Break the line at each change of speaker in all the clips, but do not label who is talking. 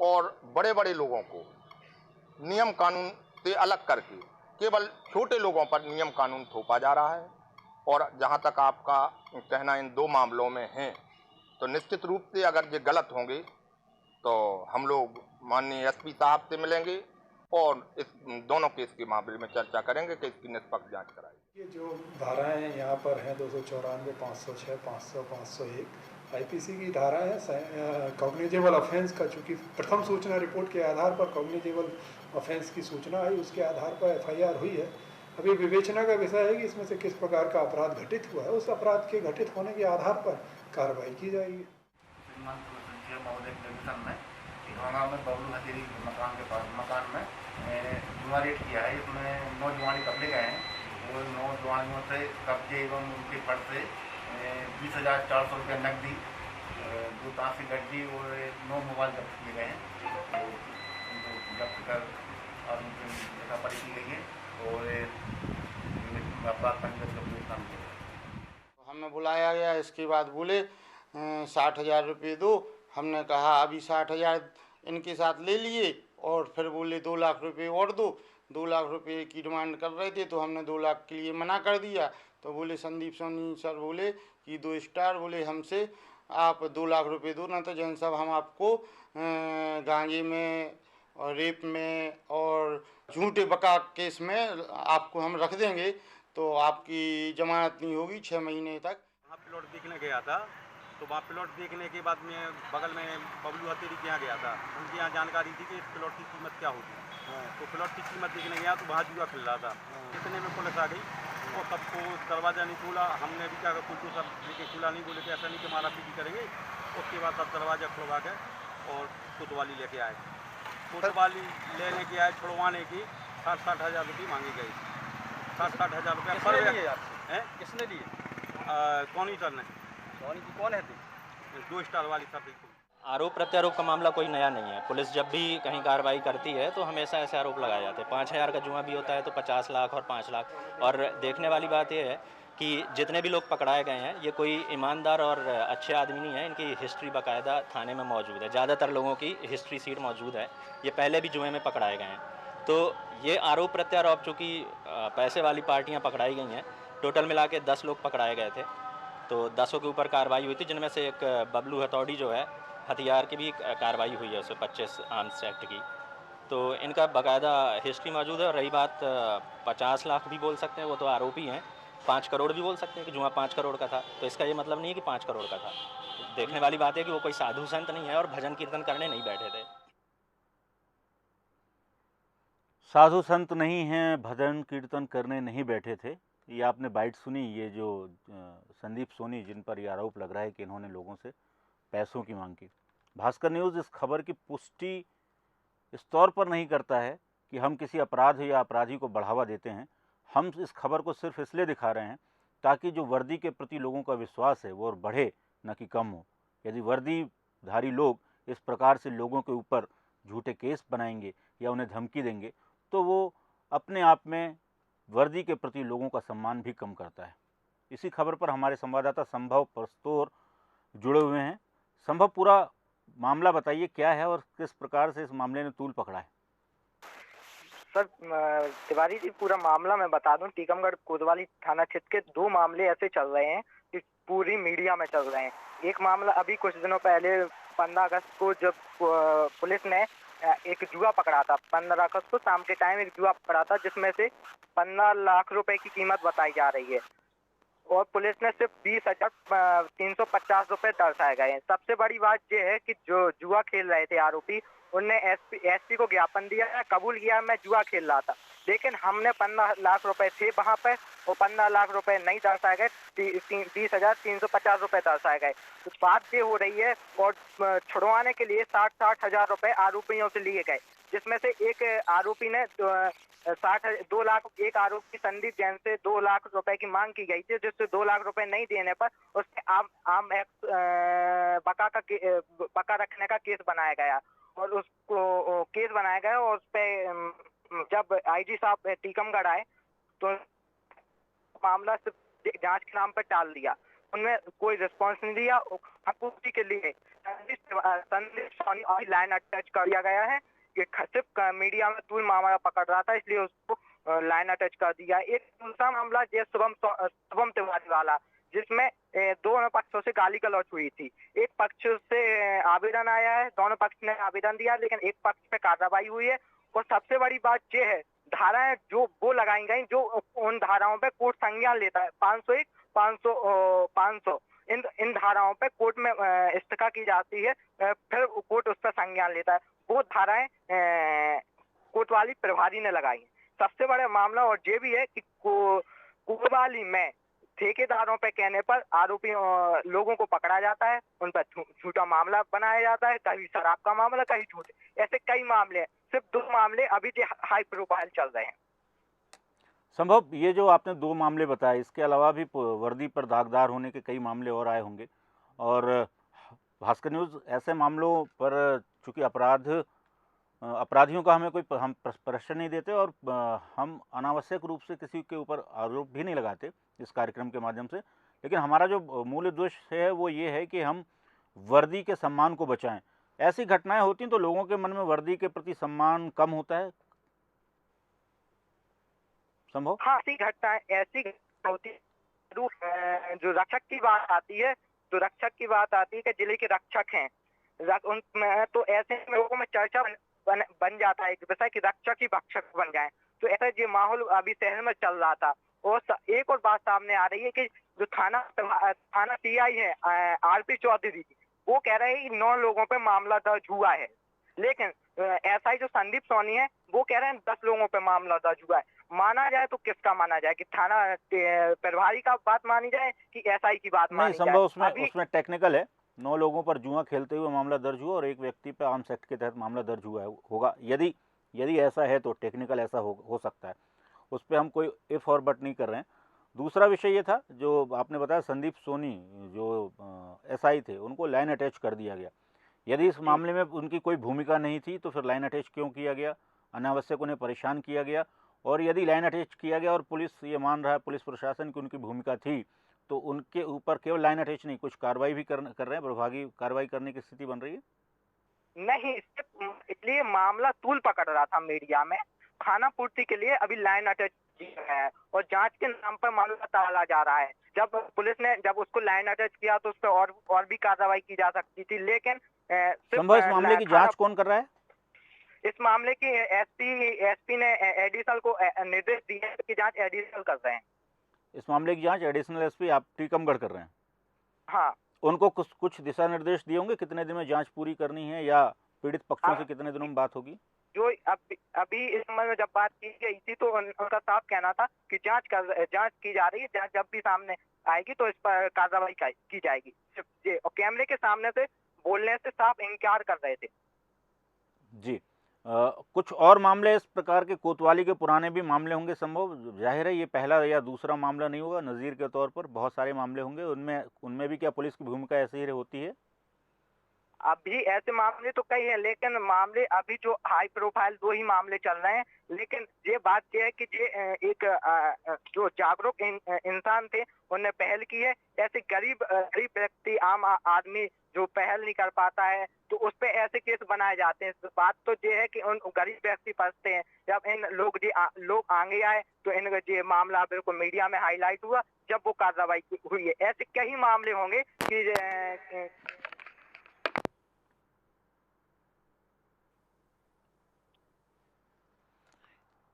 और बड़े बड़े लोगों को नियम कानून से अलग करके केवल छोटे लोगों पर नियम कानून थोपा जा रहा है। और जहां तक आपका कहना इन दो मामलों में है, तो निश्चित रूप से अगर ये गलत होंगे तो हम लोग माननीय एसपी साहब से मिलेंगे और इस दोनों केस के मामले में चर्चा करेंगे कि इसकी निष्पक्ष जांच कराई।
ये जो धाराएं यहाँ पर हैं 294, 506, 500, 501 आईपीसी की धारा है कॉग्निजेबल ऑफेंस का। चूँकि प्रथम सूचना रिपोर्ट के आधार पर कॉग्निजेबल ऑफेंस की सूचना आई, उसके आधार पर एफआईआर हुई है। अभी विवेचना का विषय है कि इसमें से किस प्रकार का अपराध घटित हुआ है। उस अपराध के घटित होने के आधार पर कार्रवाई की जाएगी।
में बबलू हथेरी मकान के पास मकान में जुआ रेट किया है। इसमें 9 जुआनी पकड़े गए हैं। वो 9 जुआनियों से कब्जे एवं उनके फर्ज से 20,400 रुपये नकदी, 2 तासी गड्डी और 9 मोबाइल जब्त किए गए हैं। तो उनको जब्त कर और उनकी लिखापढ़ी की गई है और अपराध पंजीबद्ध का पुलिस काम किया है।
हमें बुलाया गया, इसके बाद बोले 60,000 रुपये दो। हमने कहा अभी 60,000 इनके साथ ले लिए और फिर बोले 2 लाख रुपये और दो। 2 लाख रुपये की डिमांड कर रहे थे, तो हमने 2 लाख के लिए मना कर दिया। तो बोले संदीप सोनी सर बोले कि 2 स्टार बोले हमसे आप 2 लाख रुपये दो, ना तो जैन साहब हम आपको गांजे में और रेप में और झूठे बका केस में आपको हम रख देंगे, तो आपकी जमानत नहीं होगी 6 महीने तक।
वहाँ प्लॉट देखने गया था, तो वहाँ प्लॉट देखने के बाद में बगल में बबलू हथेरी के यहाँ गया था। उनके यहाँ जानकारी थी कि इस प्लॉट की कीमत क्या होगी। तो प्लॉट की कीमत देखने गया तो वहाँ जुआ खेल रहा था। इतने में पुलिस आ गई और सबको दरवाज़ा नहीं खोला। हमने भी क्या कुछ सब लेके खुला नहीं, बोले कि ऐसा नहीं कि मारा पीटी करेंगे। उसके बाद सब दरवाज़ा खुलवा के और कोतवाली लेके आए। कोतवाली लेने के आए छुड़वाने की 60,000 रुपये मांगी गई। 60,000 रुपये पर
किसने लिए?
कौन सर ने?
कौन है?
2 स्टार वाली सर।
आरोप प्रत्यारोप का मामला कोई नया नहीं है। पुलिस जब भी कहीं कार्रवाई करती है तो हमेशा ऐसे आरोप लगाए जाते हैं। 5,000 का जुआ भी होता है तो 50 लाख और 5 लाख। और देखने वाली बात यह है कि जितने भी लोग पकड़ाए गए हैं ये कोई ईमानदार और अच्छे आदमी नहीं है। इनकी हिस्ट्री बाकायदा थाने में मौजूद है। ज़्यादातर लोगों की हिस्ट्री सीट मौजूद है। ये पहले भी जुए में पकड़ाए गए हैं। तो ये आरोप प्रत्यारोप चूँकि पैसे वाली पार्टियाँ पकड़ाई गई हैं, टोटल मिला के 10 लोग पकड़ाए गए थे। तो 10 के ऊपर कार्रवाई हुई थी, जिनमें से एक बबलू हथौड़ी जो है हथियार की भी कार्रवाई हुई है उससे 25 आर्म्स एक्ट की। तो इनका बाकायदा हिस्ट्री मौजूद है। और रही बात 50 लाख भी बोल सकते हैं, वो तो आरोपी हैं। 5 करोड़ भी बोल सकते हैं कि जुआ 5 करोड़ का था। तो इसका ये मतलब नहीं है कि 5 करोड़ का था। देखने वाली बात है कि वो कोई साधु संत नहीं है और भजन कीर्तन करने नहीं बैठे थे।
साधु संत नहीं हैं, भजन कीर्तन करने नहीं बैठे थे। ये आपने बाइट सुनी। ये जो संदीप सोनी जिन पर ये आरोप लग रहा है कि इन्होंने लोगों से पैसों की मांग की। भास्कर न्यूज़ इस खबर की पुष्टि इस तौर पर नहीं करता है कि हम किसी अपराध या अपराधी को बढ़ावा देते हैं। हम इस खबर को सिर्फ इसलिए दिखा रहे हैं ताकि जो वर्दी के प्रति लोगों का विश्वास है वो और बढ़े, न कि कम हो। यदि वर्दीधारी लोग इस प्रकार से लोगों के ऊपर झूठे केस बनाएंगे या उन्हें धमकी देंगे तो वो अपने आप में वर्दी के प्रति लोगों का सम्मान भी कम करता है। इसी खबर पर हमारे संवाददाता संभव प्रस्तोर जुड़े हुए हैं। संभव, पूरा मामला बताइए, क्या है और किस प्रकार से इस मामले ने तूल पकड़ा है?
सर तिवारी जी, पूरा मामला मैं बता दूं। टीकमगढ़ कोतवाली थाना क्षेत्र के 2 मामले ऐसे चल रहे हैं कि पूरी मीडिया में चल रहे हैं। एक मामला अभी कुछ दिनों पहले 15 अगस्त को जब पुलिस ने एक जुआ पकड़ा था। 15 अगस्त को शाम के टाइम एक जुआ पकड़ा था जिसमें से 15 लाख रुपए की कीमत बताई जा रही है और पुलिस ने सिर्फ 20,350 रुपए दर्शाए गए हैं। सबसे बड़ी बात यह है कि जो जुआ खेल रहे थे आरोपी, उनने एसपी को ज्ञापन दिया, कबूल किया मैं जुआ खेल रहा था। लेकिन हमने 15 लाख रुपए थे वहां पर और 15 लाख रुपए नहीं दर्शाए गए, 20,350 रुपए दर्शाए गए। तो बात ये हो रही है और छुड़वाने के लिए 60 हजार रुपए आरोपियों से लिए गए, जिसमें से एक आरोपी ने 2 लाख, एक आरोपी संदीप जैन से 2 लाख रुपए की मांग की गई थी, जिससे 2 लाख रुपए नहीं देने पर उसके आम बका रखने का केस बनाया गया और उसको केस बनाया गया और उस पे जब आईजी साहब टीकमगढ़ आए तो मामला सिर्फ जांच के नाम पर टाल दिया। उनमें कोई रिस्पॉन्स नहीं दिया। पूर्ति के लिए संदीप सोनी और लाइन अटैच कर दिया गया है। ये सिर्फ मीडिया में तूल मामला पकड़ रहा था, इसलिए उसको लाइन अटैच कर दिया। एक दूसरा मामला जो शुभम तिवारी वाला, जिसमें दोनों पक्षों से गाली गलौज हुई थी। एक पक्ष से आवेदन आया है, दोनों पक्ष ने आवेदन दिया, लेकिन एक पक्ष पे कार्रवाई हुई है। और सबसे बड़ी बात ये है, धाराएं जो वो लगाई गई, जो उन धाराओं पे कोर्ट संज्ञान लेता है, 501, 500 इन धाराओं पे कोर्ट में इस्तिका की जाती है, फिर कोर्ट उस पर संज्ञान लेता है। वो धाराएं कोतवाली प्रभारी ने लगाई है। सबसे बड़ा मामला और ये भी है कि कोतवाली में ठेकेदारों पे कहने पर आरोपी लोगों को पकड़ा जाता है, उन पर झूठा मामला बनाया जाता है, कभी शराब का मामला, कहीं झूठे, ऐसे कई मामले हैं। सिर्फ 2 मामले अभी जो हाई प्रोफाइल चल रहे हैं।
संभव ये जो आपने 2 मामले बताए, इसके अलावा भी वर्दी पर दागदार होने के कई मामले और आए होंगे। और भास्कर न्यूज़ ऐसे मामलों पर चूँकि अपराधियों का हमें कोई हम प्रश्न नहीं देते और हम अनावश्यक रूप से किसी के ऊपर आरोप भी नहीं लगाते इस कार्यक्रम के माध्यम से। लेकिन हमारा जो मूल उद्देश्य है वो ये है कि हम वर्दी के सम्मान को बचाएं। ऐसी घटनाएं होती हैं तो लोगों के मन में वर्दी के प्रति सम्मान कम होता है संभव?
हाँ, ऐसी घटनाएं होती है। जो रक्षक की बात आती है, कि जिले के रक्षक हैं, उनमें तो ऐसे लोगों में चर्चा बन जाता है विषय कि रक्षक ही भक्षक बन जाए। तो ऐसा ये माहौल अभी शहर में चल रहा था। और एक और बात सामने आ रही है कि जो थाना सीआई है आरपी चौधरी, वो कह रहे हैं कि 9 लोगों पे मामला दर्ज हुआ है। लेकिन एसआई जो संदीप सोनी है, वो कह रहे हैं 10 लोगों पे मामला दर्ज हुआ है। माना जाए तो किसका माना जाए, कि थाना प्रभारी का बात मानी जाए कि एसआई की बात मानी जाए?
संभव उसमें टेक्निकल है। 9 लोगों पर जुआ खेलते हुए मामला दर्ज हुआ और एक व्यक्ति पर आर्म्स एक्ट के तहत मामला दर्ज हुआ होगा। यदि ऐसा है तो टेक्निकल ऐसा हो सकता है, उस पर हम कोई इफ और बट नहीं कर रहे हैं। दूसरा विषय ये था जो आपने बताया, संदीप सोनी जो एसआई थे, उनको लाइन अटैच कर दिया गया। यदि इस मामले में उनकी कोई भूमिका नहीं थी तो फिर लाइन अटैच क्यों किया गया? अनावश्यक उन्हें परेशान किया गया। और यदि लाइन अटैच किया गया और पुलिस ये मान रहा है, पुलिस प्रशासन की उनकी भूमिका थी, तो उनके ऊपर केवल लाइन अटैच नहीं, कुछ कार्रवाई भी कर रहे हैं, प्रभावी कार्रवाई करने की स्थिति बन रही है?
नहीं, इसलिए मामला तूल पकड़ रहा था मीडिया में। खाना पूर्ति के लिए अभी लाइन अटैच किया है और जांच के नाम पर मामला टाला जा रहा है। जब पुलिस ने उसको लाइन अटैच किया तो उस पर और भी कार्रवाई की जा सकती थी, लेकिन
संभव इस मामले की जांच कौन कर रहा है?
इस मामले की एसपी ने एडिशनल को निर्देश दिए हैं कि जांच एडिशनल कर रहे हैं।
इस मामले की जांच एडिशनल एसपी आप टीकमगढ़ कर रहे हैं?
हाँ।
उनको कुछ दिशा निर्देश दिए होंगे कितने दिन में जांच पूरी करनी है, या पीड़ित पक्षों से कितने दिनों में बात होगी?
जो अभी इस संबंध में जब बात की गई थी तो उनका साफ कहना था कि जांच की जा रही है, जांच जब भी सामने आएगी तो इस पर कार्रवाई की जाएगी। और कैमरे के सामने से बोलने से साफ इनकार कर रहे थे।
जी। कुछ और मामले इस प्रकार के कोतवाली के पुराने भी मामले होंगे संभव? जाहिर है ये पहला या दूसरा मामला नहीं होगा, नज़ीर के तौर पर बहुत सारे मामले होंगे। उनमें भी क्या पुलिस की भूमिका ऐसे ही होती है?
अभी ऐसे मामले तो कई हैं, लेकिन मामले अभी जो हाई प्रोफाइल 2 ही मामले चल रहे हैं। लेकिन ये बात ये है कि ये एक जो जागरूक इंसान थे उन्होंने पहल की है। ऐसे गरीब व्यक्ति, आम आदमी जो पहल नहीं कर पाता है, तो उस पे ऐसे केस बनाए जाते हैं। बात तो ये है कि उन गरीब व्यक्ति फंसते हैं। जब इन लोग आगे आए तो इनका ये मामला बिल्कुल मीडिया में हाईलाइट हुआ, जब वो कार्रवाई हुई है। ऐसे कई मामले होंगे कि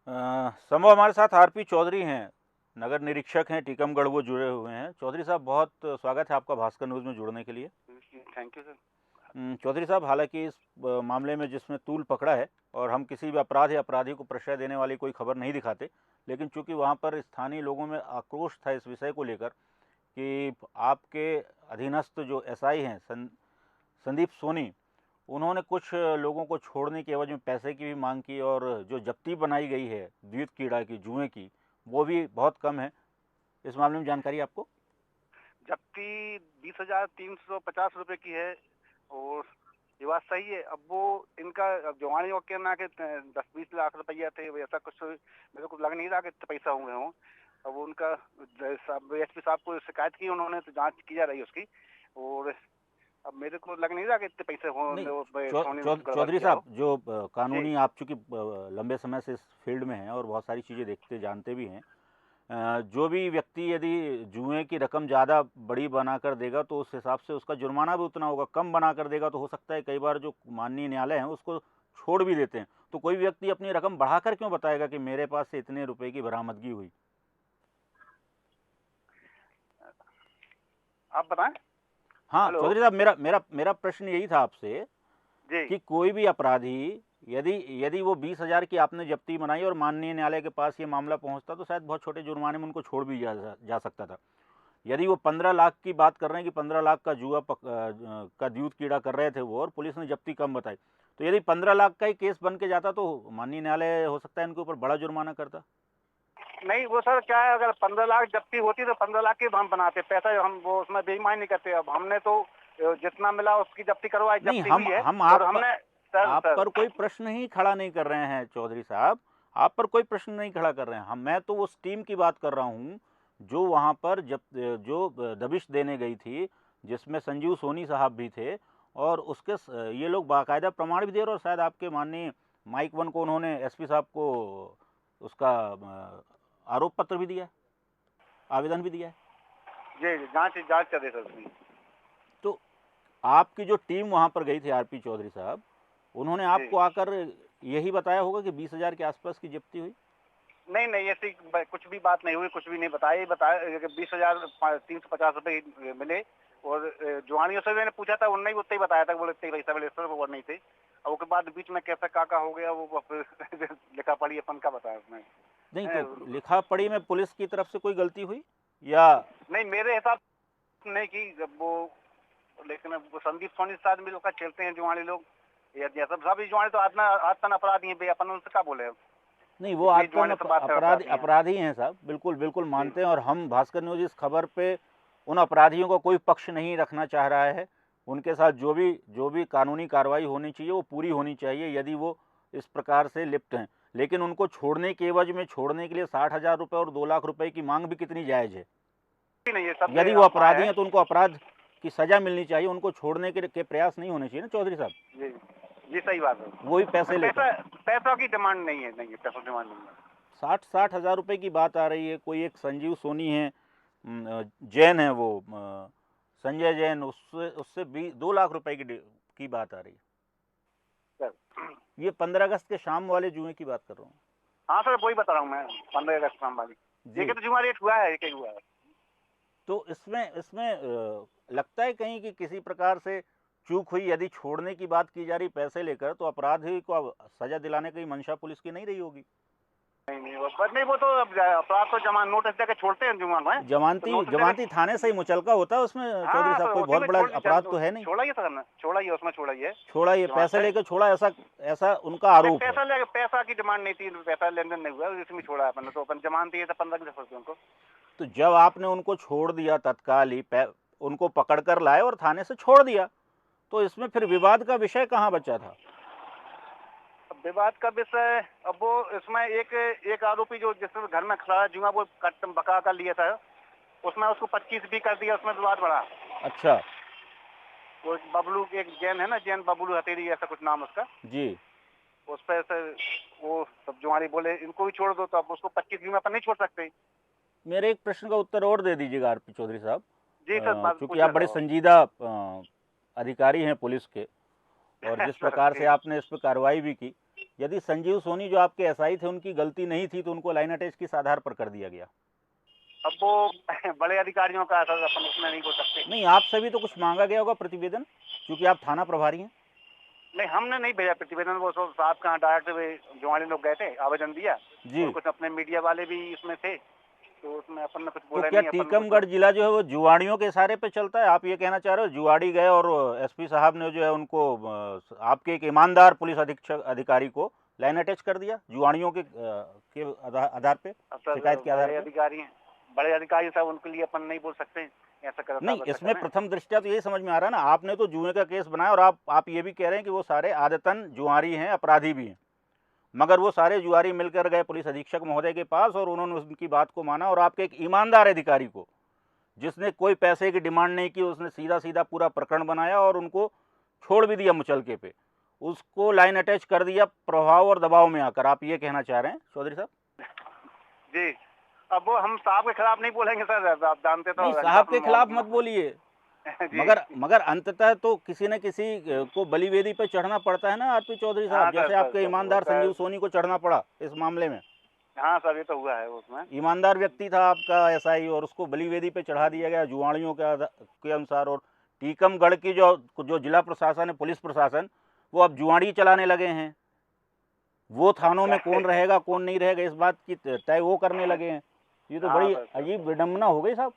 संभव हमारे साथ आरपी चौधरी हैं, नगर निरीक्षक हैं टीकमगढ़, वो जुड़े हुए हैं। चौधरी साहब, बहुत स्वागत है आपका भास्कर न्यूज़ में जुड़ने के लिए।
Thank you sir.
चौधरी साहब, हालांकि इस मामले में जिसमें तूल पकड़ा है, और हम किसी भी अपराध या अपराधी को प्रश्रय देने वाली कोई खबर नहीं दिखाते, लेकिन चूंकि वहां पर स्थानीय लोगों में आक्रोश था इस विषय को लेकर कि आपके अधीनस्थ जो एसआई हैं संदीप सोनी, उन्होंने कुछ लोगों को छोड़ने की एवज में पैसे की भी मांग की, और जो जब्ती बनाई गई है द्वित कीड़ा की, जुए की, वो भी बहुत कम है। इस मामले में जानकारी आपको?
जब्ती 20,350 रुपये की है, और ये बात सही है। अब वो इनका जवानी और कहना कि 10-20 लाख रुपया थे, ऐसा कुछ मेरे को लग नहीं रहा कि पैसा हुए हों। अब उनका एसपी साहब को शिकायत की उन्होंने, तो जांच की जा रही है उसकी। और अब मेरे को लग नहीं रहा कि इतने पैसे हो।
नहीं,
सोनी ने गड़बड़
चौधरी
किया हो।
साहब, जो कानूनी, आप चूंकि लंबे समय से इस फील्ड में हैं और बहुत सारी चीज़ें देखते जानते भी हैं, जो भी व्यक्ति यदि जुए की रकम ज़्यादा बड़ी बनाकर देगा तो उस हिसाब से उसका जुर्माना भी उतना होगा। कम बनाकर देगा तो हो सकता है, कई बार जो माननीय न्यायालय हैं उसको छोड़ भी देते हैं। तो कोई व्यक्ति अपनी रकम बढ़ाकर क्यों बताएगा कि मेरे पास से इतने रुपए की बरामदगी हुई?
आप बताएं।
हाँ
हेलो।
चौधरी साहब, मेरा मेरा मेरा प्रश्न यही था आपसे
जी
कि कोई भी अपराधी यदि यदि वो 20,000 की आपने जब्ती बनाई और माननीय न्यायालय के पास ये मामला पहुंचता तो शायद बहुत छोटे जुर्माने में उनको छोड़ भी जा सकता था। यदि वो 15 लाख की बात कर रहे हैं कि 15 लाख का जुआ का दूध कीड़ा कर रहे थे वो, और पुलिस ने जब्ती कम बताई, तो यदि 15 लाख का ही केस बन के जाता तो माननीय न्यायालय हो सकता है इनके ऊपर बड़ा जुर्माना करता।
नहीं, वो सर क्या है, अगर 15 लाख जब्ती होती तो 15 लाख की हम बनाते पैसा, हम वो उसमें बेईमानी नहीं करते। अब हमने तो जितना मिला उसकी जब्ती करवाई,
नहीं,
जब्ती
हम
हुई है।
हम
और
आप
हमने
आप पर कोई प्रश्न ही खड़ा नहीं कर रहे हैं चौधरी साहब, आप पर कोई प्रश्न नहीं खड़ा कर रहे हैं। हम मैं तो उस टीम की बात कर रहा हूँ जो वहाँ पर जो दबिश देने गई थी, जिसमें संजीव सोनी साहब भी थे, और उसके ये लोग बाकायदा प्रमाण भी दे रहे, और शायद आपके माननीय माइक वन को उन्होंने एसपी साहब को उसका आरोप पत्र भी दिया है, आवेदन भी दिया है।
जी, जांच कर रहे सर उसकी।
तो आपकी जो टीम वहाँ पर गई थी, आरपी चौधरी साहब, उन्होंने आपको आकर यही बताया होगा कि 20,000 के आसपास की जब्ती हुई?
नहीं नहीं, ऐसी कुछ भी बात नहीं हुई, कुछ भी नहीं बताया। 20,350 रुपये मिले। और जुआनियों से मैंने पूछा था, उन्होंने भी उतना ही बताया था, बोले इतने पैसा मिले सर, वो नहीं थे। और उसके बाद बीच में कैसा काका हो गया वो लिखा पढ़ी अपन का बताया उसने।
नहीं, तो लिखा पढ़ी में पुलिस की तरफ से कोई गलती हुई या
नहीं? मेरे हिसाब नहीं की वो, लेकिन वो संदीप सोनी के साथ मिलकर खेलते हैं जुआनी लोग, ये सब जुआनी तो आतन अपराधी हैं, अपन उनसे क्या बोले।
नहीं, वो आतन अपराधी हैं साहब, बिल्कुल बिल्कुल मानते हैं। और हम भास्कर न्यूज इस खबर पे उन अपराधियों का कोई पक्ष नहीं रखना चाह रहा है। उनके साथ जो भी कानूनी कार्रवाई होनी चाहिए वो पूरी होनी चाहिए यदि वो इस प्रकार से लिप्त हैं। लेकिन उनको छोड़ने के एवज में, छोड़ने के लिए 60,000 रुपये और 2 लाख रुपए की मांग भी कितनी जायज़ है? यदि वो अपराधी हैं तो उनको अपराध की सजा मिलनी चाहिए, उनको छोड़ने के प्रयास नहीं होने चाहिए ना चौधरी साहब।
जी जी, सही बात है।
वही पैसे लेकर,
पैसा की डिमांड नहीं है, पैसों की डिमांड नहीं है।
60,000 रुपये की बात आ रही है। कोई एक संजीव सोनी है, जैन है वो, संजय जैन, उससे 2 लाख रुपए की बात आ रही है। ये 15 अगस्त के शाम वाले जुए की बात कर रहा हूँ।
हाँ सर, वही बता रहा हूँ मैं, 15 अगस्त शाम वाली। ये तो जुआ रेट हुआ है, एक ही हुआ है।
तो इसमें लगता है कहीं कि किसी प्रकार से चूक हुई। यदि छोड़ने की बात की जा रही पैसे लेकर, तो अपराधी को सजा दिलाने की मंशा पुलिस की नहीं रही होगी।
नहीं, वो तो अपराध तो जमान नोटिस देकर छोड़ते हैं जुआ में।
जमानती थाने से ही मुचलका होता है उसमें चौधरी साहब, कोई बहुत बड़ा अपराध तो है नहीं।
छोड़ाइए सर, छोड़ाइए, उसमें
छोड़ाइए, पैसे लेकर छोड़ा, ऐसा उनका आरोप है।
पैसा की डिमांड नहीं थी, पैसा लेन देन नहीं हुआ, इसमें छोड़ा अपन तो। अपन जमानती है तो 15 उनको।
तो जब आपने उनको छोड़ दिया तत्काल ही, उनको पकड़ कर लाए और थाने से छोड़ दिया, तो इसमें फिर विवाद का विषय कहाँ बचा था?
विवाद का विषय, अब वो इसमें एक आरोपी जो जिसने घर में खड़ा जुआ वो बका कर लिया था, उसमें उसको 25 भी कर दिया, उसमें विवाद बढ़ा।
अच्छा।
वो बबलू, एक जैन है ना, जैन बबलू हथेरी ऐसा कुछ नाम उसका
जी,
उस पर ऐसे वो सब जुआरी बोले इनको भी छोड़ दो, तो अब उसको 25 भी में अपन नहीं छोड़ सकते।
मेरे एक प्रश्न का उत्तर और दे दीजिएगा आरपी चौधरी साहब।
जी सर,
क्योंकि आप बड़े संजीदा अधिकारी हैं पुलिस के, और जिस प्रकार से आपने इस पर कार्रवाई भी की, यदि संजीव सोनी जो आपके एसआई थे उनकी गलती नहीं थी तो उनको लाइन अटैच किस आधार पर कर दिया गया?
अब वो बड़े अधिकारियों का अपन उसमें नहीं बोल सकते।
नहीं, आपसे भी तो कुछ मांगा गया होगा प्रतिवेदन, क्योंकि आप थाना प्रभारी हैं।
नहीं, हमने नहीं भेजा प्रतिवेदन, वो साहब का डायरेक्ट जुआनी लोग गए थे, आवेदन दिया जी। कुछ अपने मीडिया वाले भी इसमें थे, तो उसमें अपन ने कुछ बोला नहीं।
क्या टीकमगढ़ जिला जो है वो जुआड़ियों के इशारे पे चलता है? आप ये कहना चाह रहे हो जुआड़ी गए और एसपी साहब ने जो है उनको, आपके एक ईमानदार पुलिस अधीक्षक अधिकारी को लाइन अटैच कर दिया जुआड़ियों के आधार पे, शिकायत के आधार पे?
अधिकारी हैं, बड़े अधिकारी साहब, उनके लिए अपन नहीं बोल सकते ऐसा कर।
नहीं, इसमें प्रथम दृष्टया तो यही समझ में आ रहा है ना, आपने तो जुए का केस बनाया और आप ये भी कह रहे हैं कि वो सारे आदतन जुआरी हैं, अपराधी भी हैं, मगर वो सारे जुआरी मिलकर गए पुलिस अधीक्षक महोदय के पास और उन्होंने उनकी बात को माना, और आपके एक ईमानदार अधिकारी को जिसने कोई पैसे की डिमांड नहीं की, उसने सीधा सीधा पूरा प्रकरण बनाया और उनको छोड़ भी दिया मुचलके पे, उसको लाइन अटैच कर दिया प्रभाव और दबाव में आकर। आप ये कहना चाह रहे हैं चौधरी साहब?
जी, अब वो हम साहब के खिलाफ नहीं बोलेंगे सर, आप जानते तो।
नहीं, साहब के खिलाफ मत बोलिए, मगर अंततः तो किसी न किसी को बलिवेदी पे चढ़ना पड़ता है ना आरपी चौधरी साहब। जैसे आपके ईमानदार संजीव सोनी को चढ़ना पड़ा इस मामले में।
हाँ सर, ये तो हुआ है उसमें।
ईमानदार व्यक्ति था आपका एसआई और उसको बलिवेदी पे चढ़ा दिया गया जुआड़ियों के अनुसार। और टीकमगढ़ की जो जिला प्रशासन है, पुलिस प्रशासन, वो अब जुआड़ी चलाने लगे हैं। वो थानों में कौन रहेगा कौन नहीं रहेगा इस बात की तय वो करने लगे हैं। ये तो बड़ी अजीब विडम्बना हो गई साहब।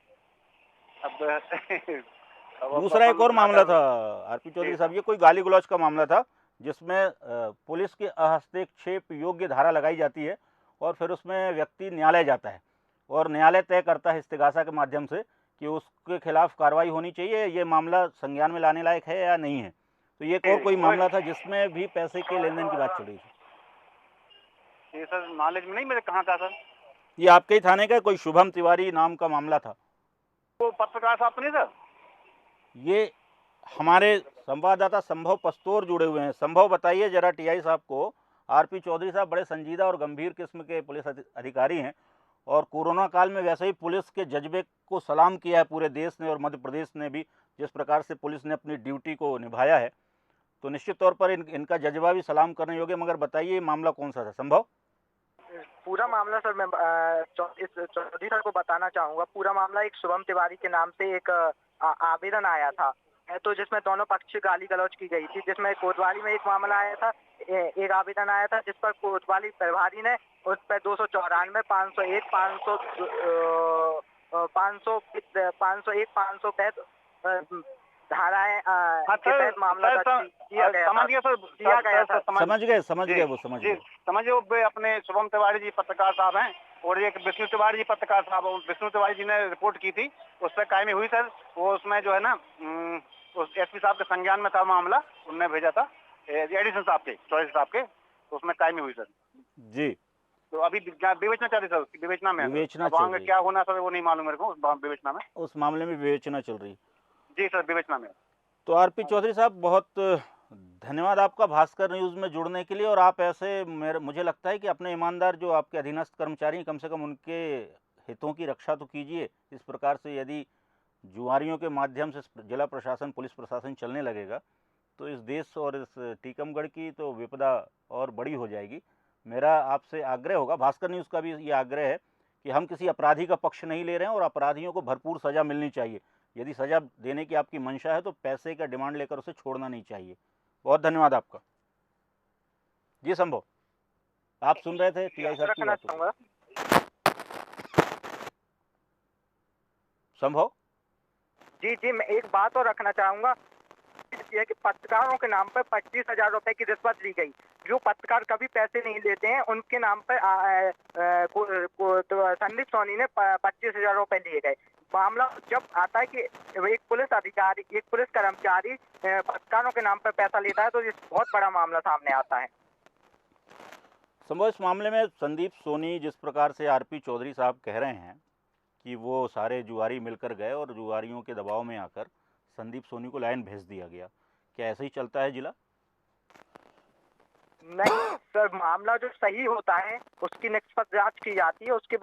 दूसरा एक और मामला था आरपी चौधरी साहब, ये कोई गाली गलौज का मामला था जिसमें पुलिस के हस्तक्षेप योग्य धारा लगाई जाती है और फिर उसमें व्यक्ति न्यायालय जाता है और न्यायालय तय करता है इस्तिगासा के माध्यम से कि उसके खिलाफ कार्रवाई होनी चाहिए, ये मामला संज्ञान में लाने लायक है या नहीं है। तो ये और कोई मामला था जिसमें भी पैसे के लेन देन की बात चल रही थी।
ये सर नॉलेज में नहीं मेरे कहाँ था सर।
ये आपके ही थाने का कोई शुभम तिवारी नाम का मामला था।
वो पत्रकार साहब तो नहीं सर?
ये हमारे संवाददाता संभव पस्तौर जुड़े हुए हैं। संभव बताइए जरा टीआई साहब को, आरपी चौधरी साहब बड़े संजीदा और गंभीर किस्म के पुलिस अधिकारी हैं और कोरोना काल में वैसे ही पुलिस के जज्बे को सलाम किया है पूरे देश ने और मध्य प्रदेश ने भी। जिस प्रकार से पुलिस ने अपनी ड्यूटी को निभाया है तो निश्चित तौर पर इनका जज्बा भी सलाम करने योग्य। मगर बताइए मामला कौन सा था संभव?
पूरा मामला सर मैं चौधरी सर को बताना चाहूँगा। पूरा मामला एक शुभम तिवारी के नाम से एक आवेदन आया था तो जिसमें दोनों पक्ष गाली गलौज की गई थी। जिसमें कोतवाली में एक मामला आया था, एक आवेदन आया था जिस पर कोतवाली प्रभारी ने उस पर 294, 501, 505 धाराएं के तहत मामला किया गया था।
समझ गए वो
समझिए वो अपने शुभम तिवारी जी पत्रकार साहब हैं और एक विष्णु तिवारी जी पत्रकार साहब। विष्णु तिवारी जी ने रिपोर्ट की थी, उस पर कायमी हुई सर। वो उसमें जो है ना उस एसपी साहब के संज्ञान में था मामला, उनने भेजा था एडिशन साहब के, चौधरी साहब के, तो उसमें कायमी हुई सर
जी।
तो अभी विवेचना चल रही सर, विवेचना में क्या होना सर वो नहीं मालूम मेरे को। उस विवेचना में, उस
मामले में विवेचना चल रही
जी सर, विवेचना में।
तो आरपी चौधरी साहब बहुत धन्यवाद आपका भास्कर न्यूज़ में जुड़ने के लिए। और आप ऐसे मुझे लगता है कि अपने ईमानदार जो आपके अधीनस्थ कर्मचारी हैं कम से कम उनके हितों की रक्षा तो कीजिए। इस प्रकार से यदि जुआरियों के माध्यम से जिला प्रशासन पुलिस प्रशासन चलने लगेगा तो इस देश और इस टीकमगढ़ की तो विपदा और बड़ी हो जाएगी। मेरा आपसे आग्रह होगा, भास्कर न्यूज़ का भी ये आग्रह है कि हम किसी अपराधी का पक्ष नहीं ले रहे हैं और अपराधियों को भरपूर सज़ा मिलनी चाहिए। यदि सज़ा देने की आपकी मंशा है तो पैसे का डिमांड लेकर उसे छोड़ना नहीं चाहिए। बहुत धन्यवाद आपका जी। संभव आप सुन रहे थे टीआई साहब की बात? संभव
जी मैं एक बात और रखना चाहूंगा कि पत्रकारों के नाम पर 25,000 रुपए की रिश्वत ली गई। जो पत्रकार कभी पैसे नहीं लेते हैं उनके नाम पर संदीप सोनी ने 25,000 रुपए लिए गए। मामला जब आता है कि एक पुलिस अधिकारी, एक पुलिस कर्मचारी पत्रकारों के नाम पर पैसा लेता है तो ये बहुत बड़ा मामला सामने आता है।
संभव इस मामले में संदीप सोनी जिस प्रकार से आरपी चौधरी साहब कह रहे हैं कि वो सारे जुआरी मिलकर गए और जुआरियों के दबाव में आकर संदीप सोनी को लाइन भेज दिया गया, क्या ऐसे ही चलता है जिला?
नहीं सर, मामला जो सही होता है उसकी निष्पक्ष जांच की जाती है, उसके बाद